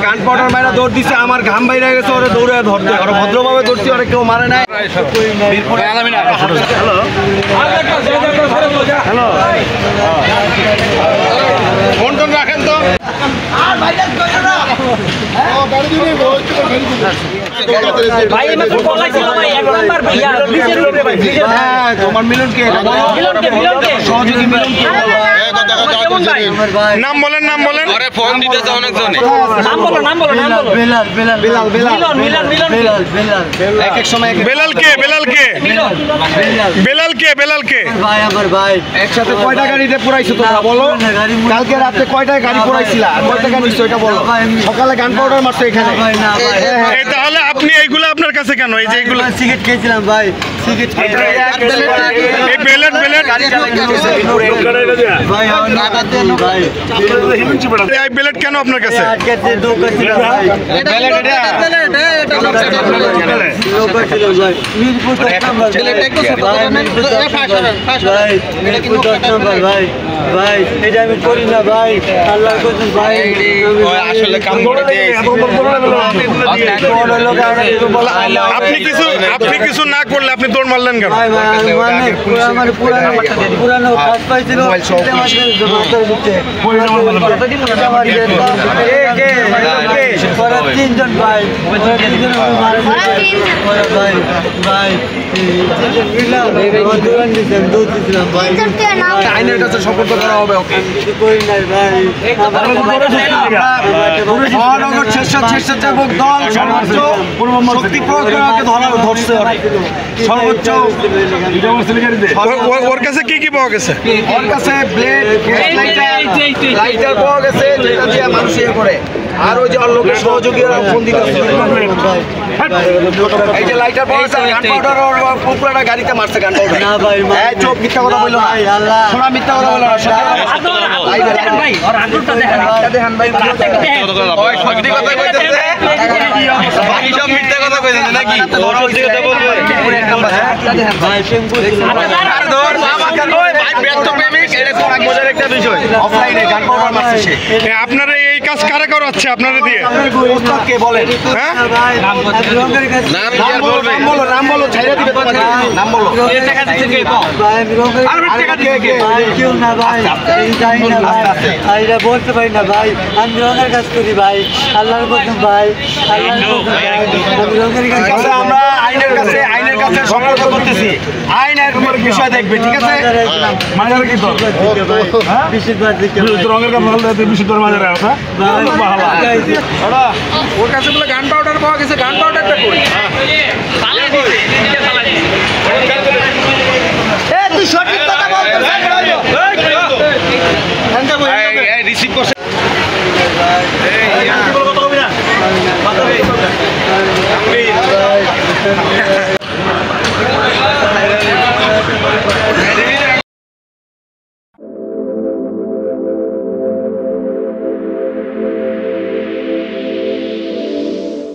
গান পাউডার মারা দৌড় দিচ্ছে আমার ঘাম বাইরে গেছে ওরা দৌড়ে ধরতে ওরা ভদ্রভাবে ধরছি ওরা কেউ মারে নাই। হ্যালো ফোন টোন রাখেন তো তোমার মিলনকে সহযোগী মিলনকে নাম বলেন নাম বলেন আরে ফোন দিতেছে অনেকজনে নাম বলো নাম বলো নাম বলো বেলাল বেলাল বেলাল বেলাল মিলন মিলন বেলাল বেলাল এক এক সময় বেলাল কে বেলাল কে বেলাল কে বেলাল কে ভাই আমার ভাই একসাথে কয়টা গাড়িতে পুরাইছো তোমরা বলো কালকে রাতে কয়টা গাড়ি পুরাইছিলা কয়টা গাড়ি নিছো এটা বলো সকালে গান পাউডার মারছো এখানে ভাই না ভাই এই তাহলে আপনি এইগুলো আপনার কাছে কেন এই যে এইগুলো সিগারেট খেয়েছিলাম ভাই সিগারেট এই বেলাল বেলাল ভাই ভাই এই বেলেট কেন আপনার কাছে ভাই এটা আমি করি না ভাই আল্লাহ ভাই আসলে কাম করে আপনি কিছু না করলে আপনি দৌড় মারলেন কেন আমার পুরানো কাজ পাইছিল তিনজন ভাই আইনের কাছে সপোর্ট করা হবে ওকে শক্তি প্রয়োগ করে ধরছে সর্বোচ্চ ওর কাছে কি কি পাওয়া গেছে ওর কাছে ব্লেড লাইটার পাওয়া গেছে যেটা দিয়ে মানুষ ইয়ে করে আর ওই যে লোকের সহযোগীরা ফোন দিতেছে এই যে লাইটার পাওয়া গেছে গান পাউডার আর পুকুরাটা গাড়িতে মারছে গান পাউডার না ভাই এই চোখ মিথ্যা কথা বললো না আল্লাহ শোনা মিথ্যা কথা বললো না ভাই আর আগুনটা দেখেন ভাই ওই সত্যি কথা কইতেছে বাকি সব মিথ্যা কথা কইতেছে নাকি সত্যি কথা বলবো ভাই প্রেম করছিল আর ধর আমাকে কই ভাই ব্যস্ত প্রেমিক এটা কোন মজার একটা বিষয় অফলাইনে গান পাউডার মারছে সে আপনারা এই কাজ কারা করাচ্ছে আপনারা দিয়ে ওস্তাদ কে বলেন হ্যাঁ নাম বলো নাম বলো ছাইরা দিবে তোমার নাম বলো এই টাকা দিতে কে কও ভাই আর টাকা দিতে কে কেউ না ভাই যাই না ভাই আইরা বলতে পারি না ভাই আমি রঙের কাজ করি ভাই আল্লাহর কসম ভাই আল্লাহর কসম আমি রঙের কাজ আমরা আইনের কাছে সংগ্রাম করতেছি আইন এর বিষয় দেখবে ঠিক আছে মাঝে কি তো হ্যাঁ বিশুদ্ধ দিকে রঙের কাজ বলতে বিশুদ্ধ মাঝে রাখা ভালো ওরা ওর কাছে বলে গান পাউডার পাওয়া গেছে গান পাউডারটা কই তালা দিতে তালা দিতে এ তুই সঠিক কথা বলছিস হ্যান্ডা বই এই রিসিভ করছে এই কথা কবি না কথা কই